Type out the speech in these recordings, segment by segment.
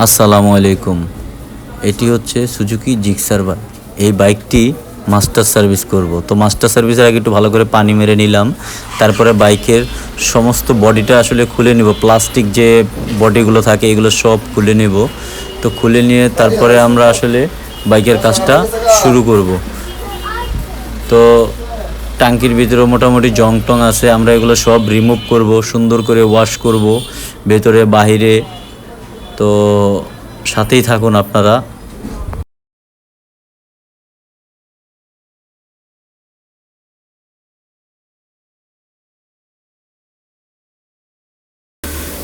আসসালামু আলাইকুম। এটি হচ্ছে সুজুকি জিক্সার বাইক। এই বাইকটি মাস্টার সার্ভিস করব। তো মাস্টার সার্ভিসের আগে একটু ভালো করে পানি মেরে নিলাম। তারপরে বাইকের সমস্ত বডিটা আসলে খুলে নিব। প্লাস্টিক যে বডিগুলো থাকে এগুলো সব খুলে নেব। তো খুলে নিয়ে তারপরে আমরা আসলে বাইকের কাজটা শুরু করব। তো ট্যাঙ্কির ভিতরে মোটামুটি জং টং আছে, আমরা এগুলো সব রিমুভ করব, সুন্দর করে ওয়াশ করব ভেতরে বাহিরে। তো সাথেই থাকুন আপনারা।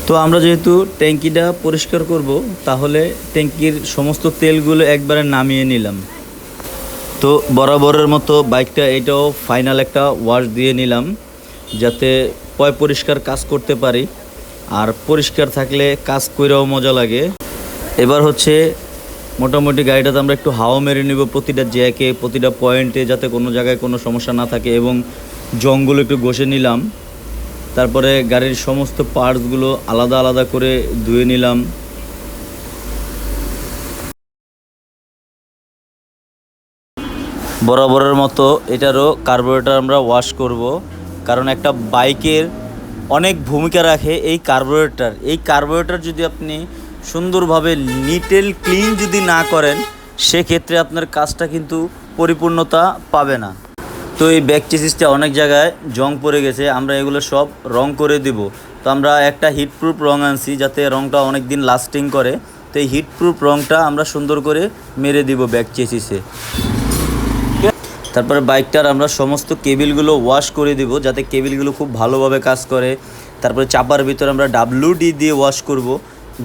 তো আমরা যেহেতু ট্যাঙ্কিটা পরিষ্কার করব, তাহলে ট্যাঙ্কির সমস্ত তেলগুলো একবারে নামিয়ে নিলাম। তো বরাবরের মতো বাইকটা এটাও ফাইনাল একটা ওয়াশ দিয়ে নিলাম, যাতে পরিষ্কার কাজ করতে পারি। আর পরিষ্কার থাকলে কাজ কইরাও মজা লাগে। এবার হচ্ছে মোটামুটি গাড়িটাতে আমরা একটু হাওয়া মেরে নেব প্রতিটা জ্যাকে, প্রতিটা পয়েন্টে, যাতে কোনো জায়গায় কোনো সমস্যা না থাকে। এবং জংগুলো একটু ঘষে নিলাম। তারপরে গাড়ির সমস্ত পার্টসগুলো আলাদা আলাদা করে ধুয়ে নিলাম। বরাবরের মতো এটারও কার্বোরেটর আমরা ওয়াশ করব, কারণ একটা বাইকের অনেক ভূমিকা রাখে এই কার্বোরেটর। এই কার্বোরেটর যদি আপনি সুন্দরভাবে নিট অ্যান্ড ক্লিন যদি না করেন, সেক্ষেত্রে আপনার কাজটা কিন্তু পরিপূর্ণতা পাবে না। তো এই ব্যাক চেসিসটা অনেক জায়গায় জং পড়ে গেছে, আমরা এগুলো সব রং করে দেব। তো আমরা একটা হিটপ্রুফ রং আনছি, যাতে রংটা অনেক দিন লাস্টিং করে। তো এই হিটপ্রুফ রংটা আমরা সুন্দর করে মেরে দিব ব্যাক চেসিসে। তারপরে বাইকটার আমরা সমস্ত কেবিলগুলো ওয়াশ করে দেব, যাতে কেবিলগুলো খুব ভালোভাবে কাজ করে। তারপরে চাপার ভিতরে আমরা WD দিয়ে ওয়াশ করব,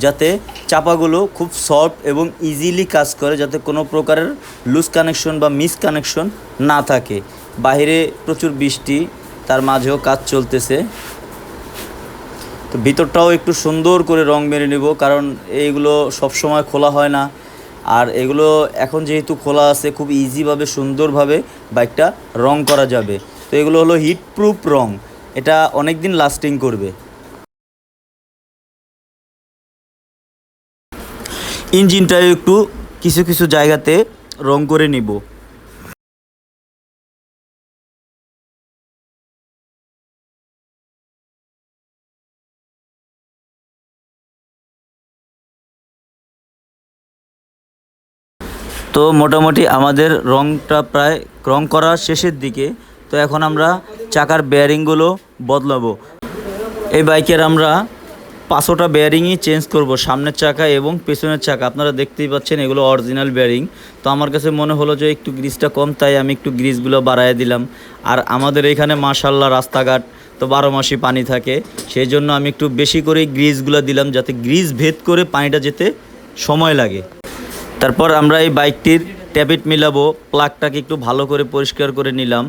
যাতে চাপাগুলো খুব সফট এবং ইজিলি কাজ করে, যাতে কোনো প্রকারের লুজ কানেকশন বা মিস কানেকশন না থাকে। বাইরে প্রচুর বৃষ্টি, তার মাঝেও কাজ চলতেছে। তো ভিতরটাও একটু সুন্দর করে রং মেরে নেব, কারণ এইগুলো সবসময় খোলা হয় না। আর এগুলো এখন যেহেতু খোলা আছে, খুব ইজিভাবে সুন্দরভাবে বাইকটা রং করা যাবে। তো এগুলো হলো হিটপ্রুফ রং, এটা অনেক দিন লাস্টিং করবে। ইঞ্জিনটাও একটু কিছু কিছু জায়গাতে রং করে নিব। তো মোটামুটি আমাদের রংটা প্রায় রং করার শেষের দিকে। তো এখন আমরা চাকার বেয়ারিংগুলো বদলাবো। এই বাইকের আমরা 5টা বেয়ারিংই চেঞ্জ করব, সামনের চাকা এবং পেছনের চাকা। আপনারা দেখতেই পাচ্ছেন এগুলো অরিজিনাল বেয়ারিং। তো আমার কাছে মনে হলো যে একটু গ্রিসটা কম, তাই আমি একটু গ্রিসগুলো বাড়ায় দিলাম। আর আমাদের এখানে মাশাআল্লাহ রাস্তাঘাট তো 12 মাসই পানি থাকে, সেই জন্য আমি একটু বেশি করে গ্রিসগুলো দিলাম, যাতে গ্রিস ভেদ করে পানিটা যেতে সময় লাগে। তারপর আমরা এই বাইকটির ট্যাবিট মিলাবো, প্লাগটাকে একটু ভালো করে পরিষ্কার করে নিলাম।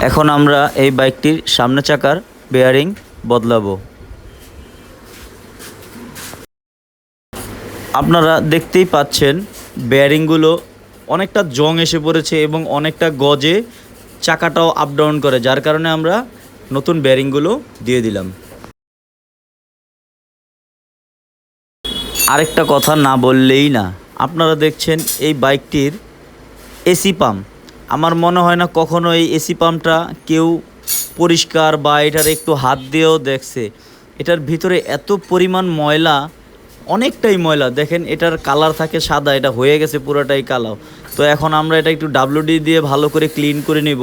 এখন আমরা এই বাইকটির সামনের চাকার বেয়ারিং বদলাবো। আপনারা দেখতেই পাচ্ছেন বেয়ারিংগুলো অনেকটা জং এসে পড়েছে এবং অনেকটা গজে চাকাটাও আপ ডাউন করে, যার কারণে আমরা নতুন বেয়ারিংগুলো দিয়ে দিলাম। আরেকটা কথা না বললেই না, আপনারা দেখছেন এই বাইকটির এসি পাম্প। আমার মনে হয় না কখনো এই এসি পাম্পটা কেউ পরিষ্কার বা এটার একটু হাত দিয়েও দেখছে। এটার ভিতরে এত পরিমাণ ময়লা, অনেকটাই ময়লা। দেখেন এটার কালার থাকে সাদা, এটা হয়ে গেছে পুরোটাই কালো। তো এখন আমরা এটা একটু WD দিয়ে ভালো করে ক্লিন করে নিব,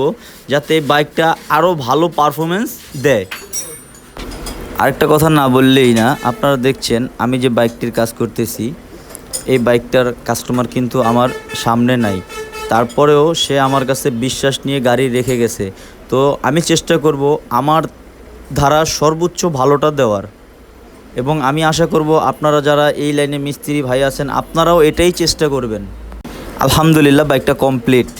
যাতে বাইকটা আরও ভালো পারফরমেন্স দেয়। আরেকটা কথা না বললেই না, আপনারা দেখছেন আমি যে বাইকটির কাজ করতেছি, এই বাইকটার কাস্টমার কিন্তু আমার সামনে নাই। তারপরেও সে আমার কাছে বিশ্বাস নিয়ে গাড়ি রেখে গেছে। তো আমি চেষ্টা করব আমার ধারা সর্বোচ্চ ভালোটা দেওয়ার। এবং আমি আশা করব আপনারা যারা এই লাইনে মিস্ত্রি ভাই আছেন, আপনারাও এটাই চেষ্টা করবেন। আলহামদুলিল্লাহ বাইকটা কমপ্লিট।